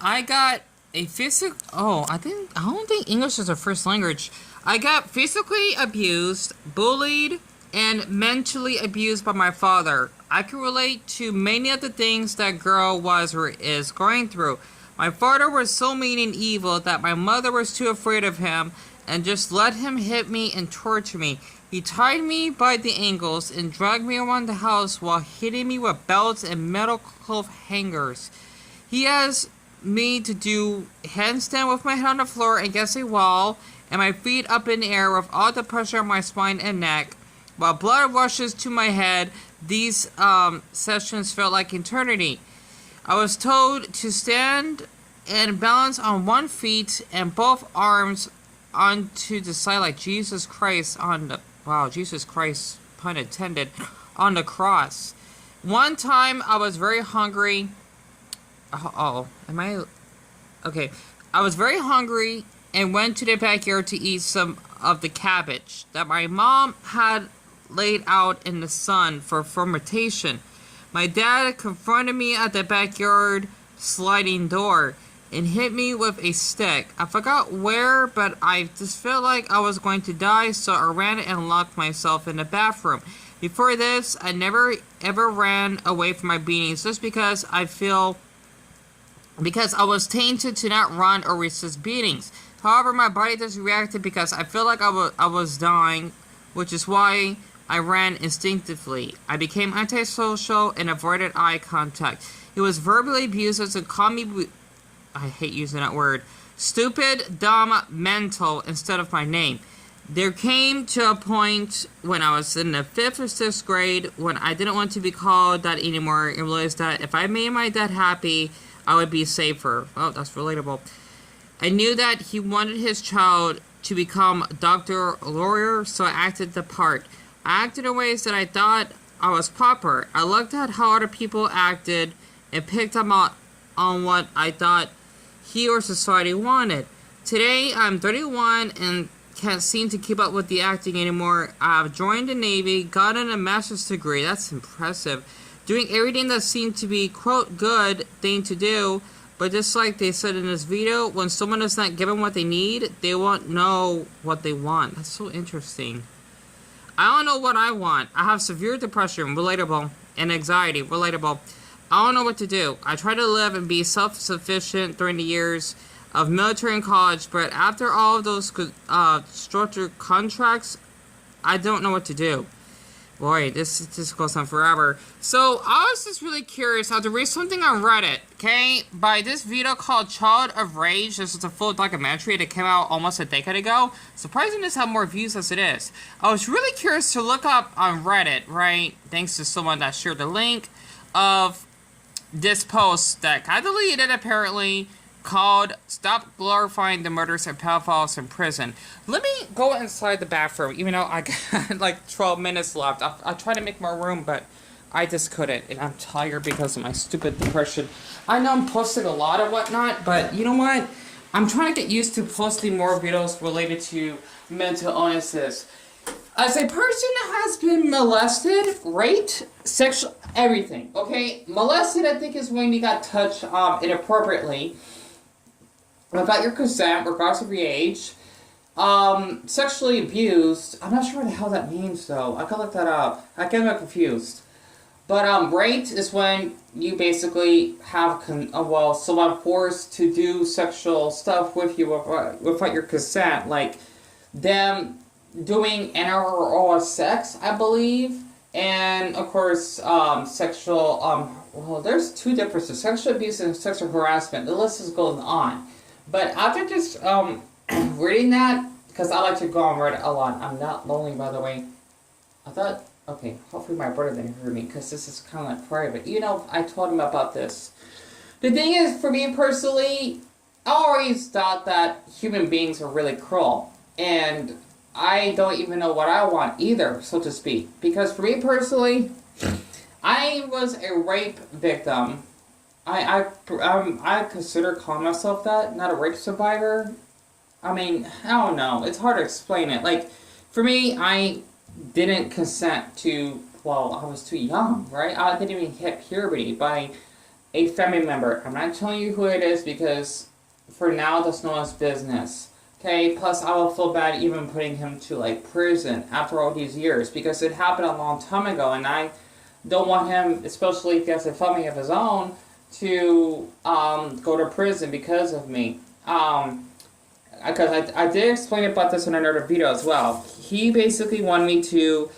I got a physical. Oh, I don't think English is a first language. I got physically abused, bullied, and mentally abused by my father. I can relate to many of the things that girl was or is going through. My father was so mean and evil that my mother was too afraid of him and just let him hit me and torture me. He tied me by the ankles and dragged me around the house while hitting me with belts and metal cloth hangers. He has me to do handstand with my head on the floor against a wall and my feet up in the air with all the pressure on my spine and neck. While blood rushes to my head, these sessions felt like eternity. I was told to stand and balance on one feet and both arms onto the side like Jesus Christ on the, wow, Jesus Christ, pun intended, on the cross. One time I was very hungry. Okay. I was very hungry and went to the backyard to eat some of the cabbage that my mom had laid out in the sun for fermentation. My dad confronted me at the backyard sliding door and hit me with a stick. I forgot where, but I just felt like I was going to die, so I ran and locked myself in the bathroom. Before this, I never ever ran away from my beatings just because I was tainted to not run or resist beatings. However, my body just reacted because I felt like I was dying, which is why I ran instinctively. I became antisocial and avoided eye contact. He was verbally abusive and called me, I hate using that word, stupid, dumb, mental instead of my name. There came to a point when I was in the 5th or 6th grade when I didn't want to be called that anymore and realized that if I made my dad happy, I would be safer. Oh, that's relatable. I knew that he wanted his child to become a doctor or lawyer, so I acted the part. I acted in ways that I thought I was proper. I looked at how other people acted and picked up on what I thought he or society wanted. Today, I'm 31 and can't seem to keep up with the acting anymore. I've joined the Navy, gotten a master's degree. That's impressive. Doing everything that seemed to be, quote, good thing to do. But just like they said in this video, when someone is not given what they need, they won't know what they want. That's so interesting. I don't know what I want. I have severe depression, relatable, and anxiety, relatable. I don't know what to do. I try to live and be self-sufficient during the years of military and college, but after all of those structured contracts, I don't know what to do. Boy, this goes on forever. So, I was just really curious how to read something on Reddit, okay? By this video called Child of Rage. This is a full documentary that came out almost a decade ago. Surprising this had more views as it is. I was really curious to look up on Reddit, right? Thanks to someone that shared the link of this post that got deleted, apparently, called Stop Glorifying the Murders of Pedophiles in Prison. Let me go inside the bathroom, even though I got like 12 minutes left. I'll try to make more room, but I just couldn't, and I'm tired because of my stupid depression. I know I'm posting a lot and whatnot, but you know what? I'm trying to get used to posting more videos related to mental illnesses. As a person that has been molested, raped, sexual, everything, okay? Molested, I think, is when you got touched inappropriately, without your consent, regardless of your age. Sexually abused, I'm not sure what the hell that means, though. I can look that up. I get a confused. But, raped is when you basically have, someone forced to do sexual stuff with you without your consent. Like, them doing oral sex, I believe. And, of course, sexual, well, there's two differences. Sexual abuse and sexual harassment. The list is going on. But after just, reading that, because I like to go on Reddit a lot. I'm not lonely, by the way. I thought, okay, hopefully my brother didn't hear me, because this is kind of like private. You know, I told him about this. The thing is, for me personally, I always thought that human beings are really cruel. And I don't even know what I want either, so to speak. Because for me personally, I was a rape victim. I consider calling myself that, not a rape survivor. I mean, I don't know. It's hard to explain it. Like, for me, I didn't consent to, well, I was too young, right? I didn't even hit puberty by a family member. I'm not telling you who it is because for now that's no one's business. Okay, plus I will feel bad even putting him to like prison after all these years because it happened a long time ago and I don't want him, especially if he has a family of his own, to go to prison because of me. Because I did explain about this in another video as well. He basically wanted me to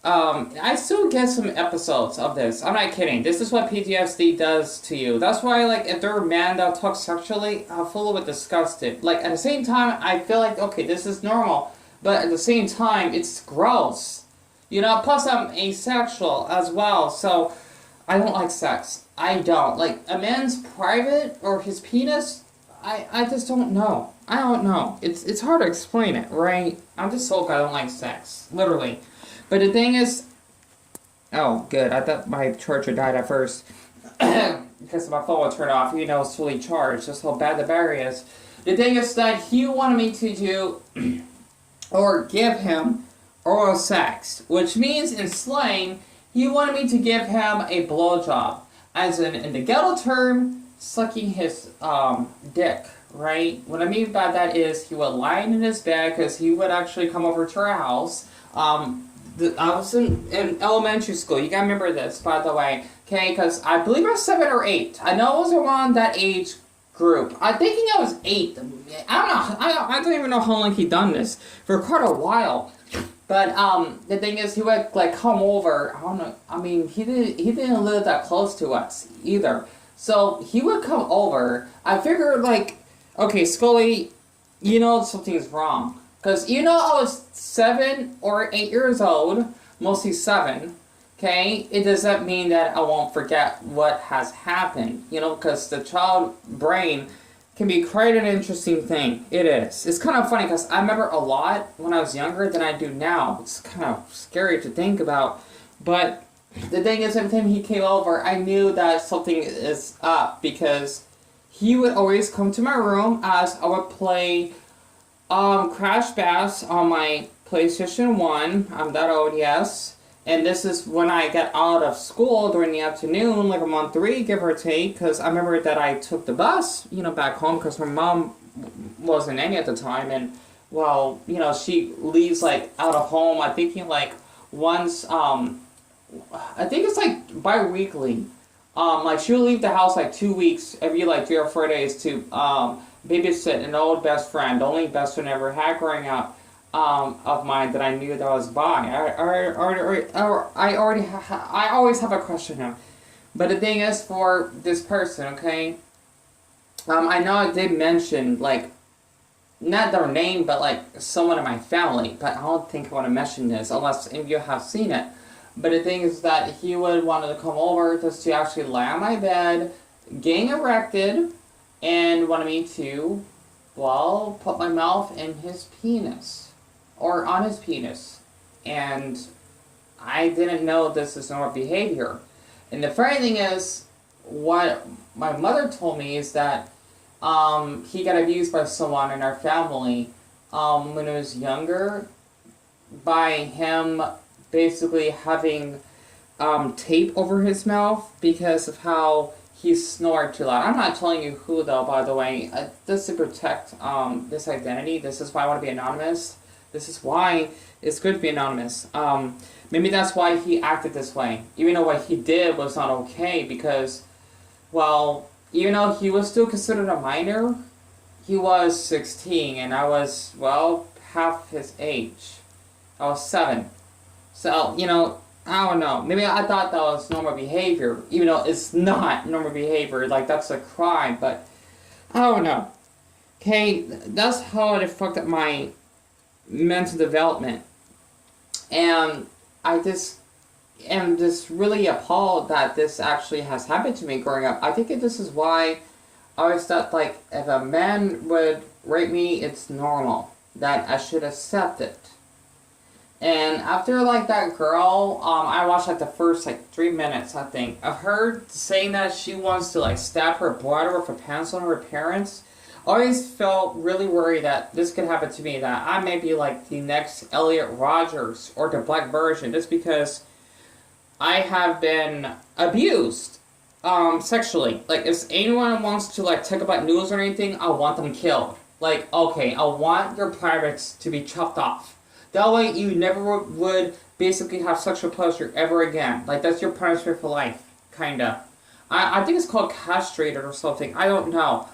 I still get some episodes of this. I'm not kidding. This is what PTSD does to you. That's why, like, if they're a man that talks sexually, I feel a little bit disgusted. Like, at the same time, I feel like, okay, this is normal. But at the same time, it's gross. You know, plus I'm asexual as well. So, I don't like sex. I don't. Like, a man's private or his penis, I just don't know. I don't know. It's hard to explain it, right? I'm just so I don't like sex. Literally. But the thing is, oh, good. I thought my charger died at first because my phone would turn off, even though it's fully charged. That's how bad the battery is. The thing is that he wanted me to do or give him oral sex, which means in slang, he wanted me to give him a blowjob, as in the ghetto term, sucking his dick. Right? What I mean by that is he would lie in his bed because he would actually come over to our house. I was in elementary school. You gotta remember this, by the way. Okay, because I believe I was 7 or 8. I know it was around that age group. I'm thinking I was 8. I don't know. I don't even know how long he done this. For quite a while. But the thing is, he would like come over. I don't know. I mean, he didn't live that close to us either. So he would come over. I figured like, okay, Scully, you know something's wrong. Because you know I was 7 or 8 years old, mostly 7, okay? It doesn't mean that I won't forget what has happened, you know, because the child brain can be quite an interesting thing. It is. It's kind of funny because I remember a lot when I was younger than I do now. It's kind of scary to think about. But the thing is, every time he came over, I knew that something is up because he would always come to my room as I would play Crash Bash on my PlayStation 1. I'm that old, yes. And this is when I got out of school during the afternoon, like I'm on 3, give or take, because I remember that I took the bus, you know, back home, because my mom wasn't any at the time, and, well, you know, she leaves, like, out of home, I think, like, once, I think it's, like, bi-weekly. Like, she'll leave the house, like, 2 weeks, every, like, 3 or 4 days to, babysit an old best friend, the only best friend I ever had growing up, of mine that I knew that was bi. I always have a crush on him. But the thing is, for this person, okay, I know I did mention, like, not their name, but, like, someone in my family, but I don't think I want to mention this unless any of you have seen it. But the thing is that he would want to come over just to actually lay on my bed, getting erected, and wanted me to, well, put my mouth in his penis. Or on his penis. And I didn't know this is normal behavior. And the funny thing is, what my mother told me is that he got abused by someone in our family when he was younger, by him basically having tape over his mouth because of how he snored too loud. I'm not telling you who, though, by the way. Just to protect this identity. This is why I want to be anonymous. This is why it's good to be anonymous. Maybe that's why he acted this way. Even though what he did was not okay because, well, even though he was still considered a minor, he was 16 and I was, well, half his age. I was 7. So, you know, I don't know. Maybe I thought that was normal behavior, even though it's not normal behavior. Like, that's a crime, but I don't know. Okay, that's how it fucked up my mental development. And I just am just really appalled that this actually has happened to me growing up. I think this is why I always thought, like, if a man would rape me, it's normal. That I should accept it. And after, like, that girl, I watched, like, the first, like, 3 minutes, I think, of her saying that she wants to, like, stab her brother with a pencil on her parents. I always felt really worried that this could happen to me, that I may be, like, the next Elliot Rogers or the black version, just because I have been abused. sexually. Like, if anyone wants to, like, talk about news or anything, I want them killed. Like, okay, I want your privates to be chopped off. That way, you never would basically have sexual pleasure ever again. Like, that's your punishment for life, kinda. I think it's called castrated or something. I don't know.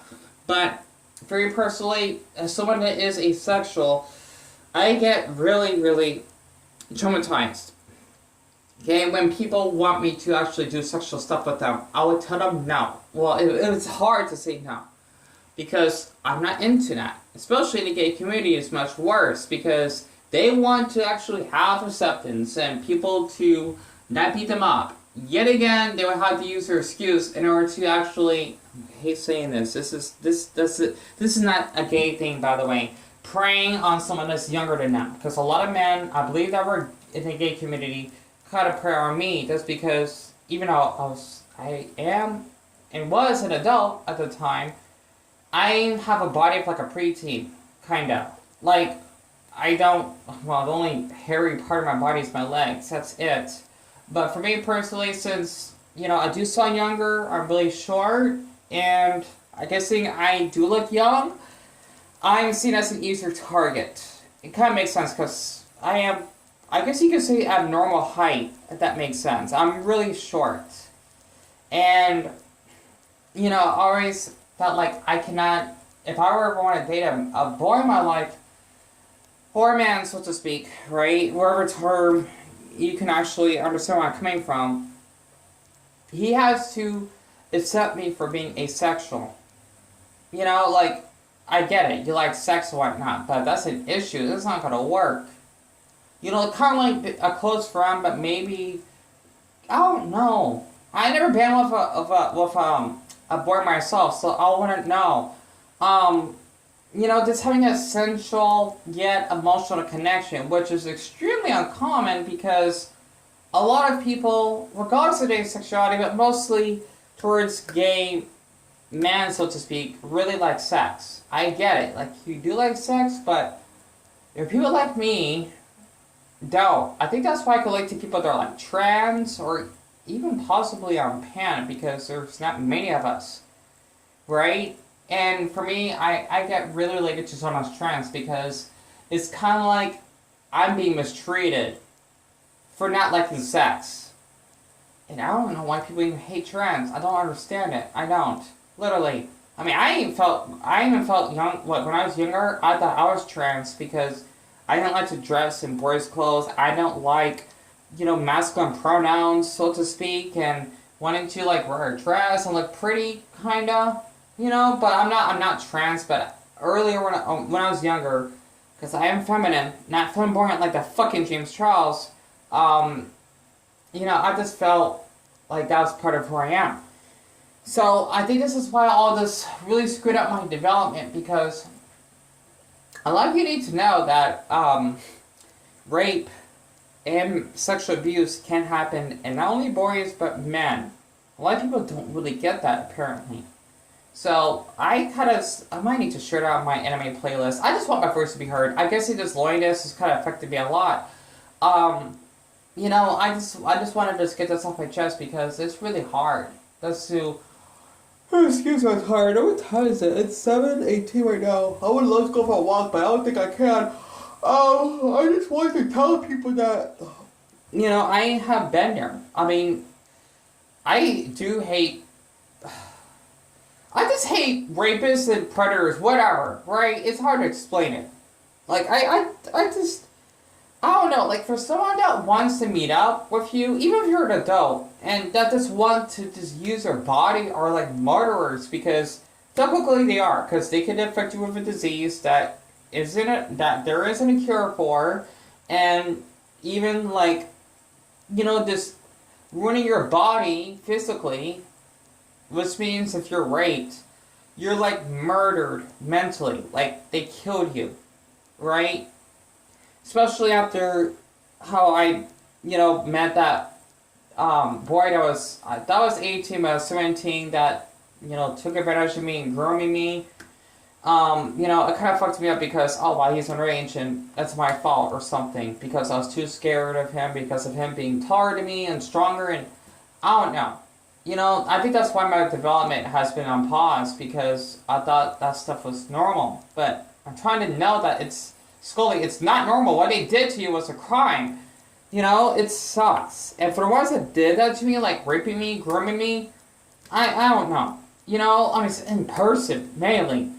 But, for me personally, as someone that is asexual, I get really, really traumatized. Okay, when people want me to actually do sexual stuff with them, I would tell them no. Well, it's hard to say no. Because I'm not into that. Especially in the gay community, it's much worse. Because they want to actually have acceptance and people to not beat them up. Yet again, they would have to use their excuse in order to actually... I hate saying this. This is not a gay thing, by the way. Preying on someone that's younger than them. Because a lot of men, I believe that were in the gay community, kind of prey on me just because even though I am and was an adult at the time, I have a body of like a preteen, kinda. Like, I don't, well, the only hairy part of my body is my legs, that's it. But for me personally, since, you know, I do sound younger, I'm really short, and I guess I do look young, I'm seen as an easier target. It kind of makes sense because I guess you could say abnormal height, if that makes sense. I'm really short. And, you know, I always felt like I cannot, if I were ever want to date a boy in my life, or a man, so to speak, right? Whatever term you can actually understand where I'm coming from, he has to accept me for being asexual. You know, like, I get it. You like sex and whatnot, but that's an issue. That's not going to work. You know, kind of like a close friend, but maybe, I don't know. I never been with a boy myself, so I wouldn't know. You know, just having a sensual yet emotional connection, which is extremely uncommon because a lot of people, regardless of their sexuality, but mostly towards gay men, so to speak, really like sex. I get it. Like, you do like sex, but if people like me don't. I think that's why I could relate to people that are like trans or even possibly on pan because there's not many of us, right? And for me, I get really related to someone who's trans because it's kind of like I'm being mistreated for not liking sex. And I don't know why people even hate trans. I don't understand it. I don't. Literally. I mean, I even felt young, like when I was younger, I thought I was trans because I don't like to dress in boys' clothes. I don't like, you know, masculine pronouns, so to speak, and wanting to like wear a dress and look pretty, kinda, you know. But I'm not trans. But earlier when I was younger, because I am feminine, not flamboyant like the fucking James Charles, you know, I just felt like that was part of who I am. So I think this is why all this really screwed up my development because a lot of you need to know that rape and sexual abuse can happen in not only boys but men. A lot of people don't really get that apparently. So I might need to share it out my anime playlist. I just want my voice to be heard. I guess this loneliness has kind of affected me a lot. You know, I just wanted to get this off my chest because it's really hard. Excuse me, I'm tired. What time is it? It's 7:18 right now. I would love to go for a walk, but I don't think I can. I just want to tell people that, you know, I have been there. I mean, I just hate rapists and predators, whatever, right? It's hard to explain it. Like, I don't know, like, for someone that wants to meet up with you, even if you're an adult, and that just want to just use their body are like murderers, because typically they are, because they can infect you with a disease that there isn't a cure for, and even, like, you know, just ruining your body physically, which means if you're raped, you're, like, murdered mentally, like, they killed you, right? Especially after how I, you know, met that boy that was 18, but I was 17, that, you know, took advantage of me and grooming me. You know, it kind of fucked me up because, oh, well, he's underage and that's my fault or something. Because I was too scared of him because of him being taller than me and stronger and, I don't know. You know, I think that's why my development has been on pause, because I thought that stuff was normal. But I'm trying to know that it's, Scully, it's not normal. What they did to you was a crime. You know, it sucks. And for the ones that did that to me, like raping me, grooming me, I don't know. You know, I mean, in person, mainly.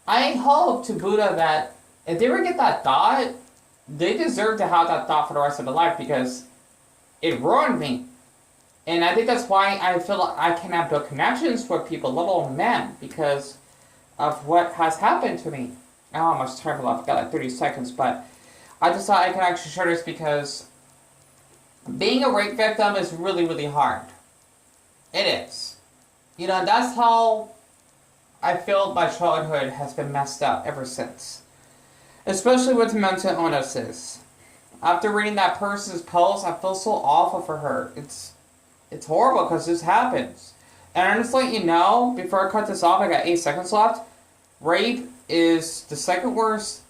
I hope to Buddha that if they ever get that thought, they deserve to have that thought for the rest of their life, because it ruined me. And I think that's why I feel like I cannot build connections with people, let alone men, because of what has happened to me. I don't know how much time left. I've got like 30 seconds, but I just thought I could actually share this because being a rape victim is really, really hard. It is. You know, that's how I feel my childhood has been messed up ever since. Especially with mental illnesses. After reading that person's post, I feel so awful for her. It's horrible because this happens. And I'm just letting you know, before I cut this off, I got 8 seconds left. Rape is the second worst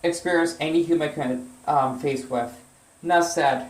experience any human can face with. Enough said.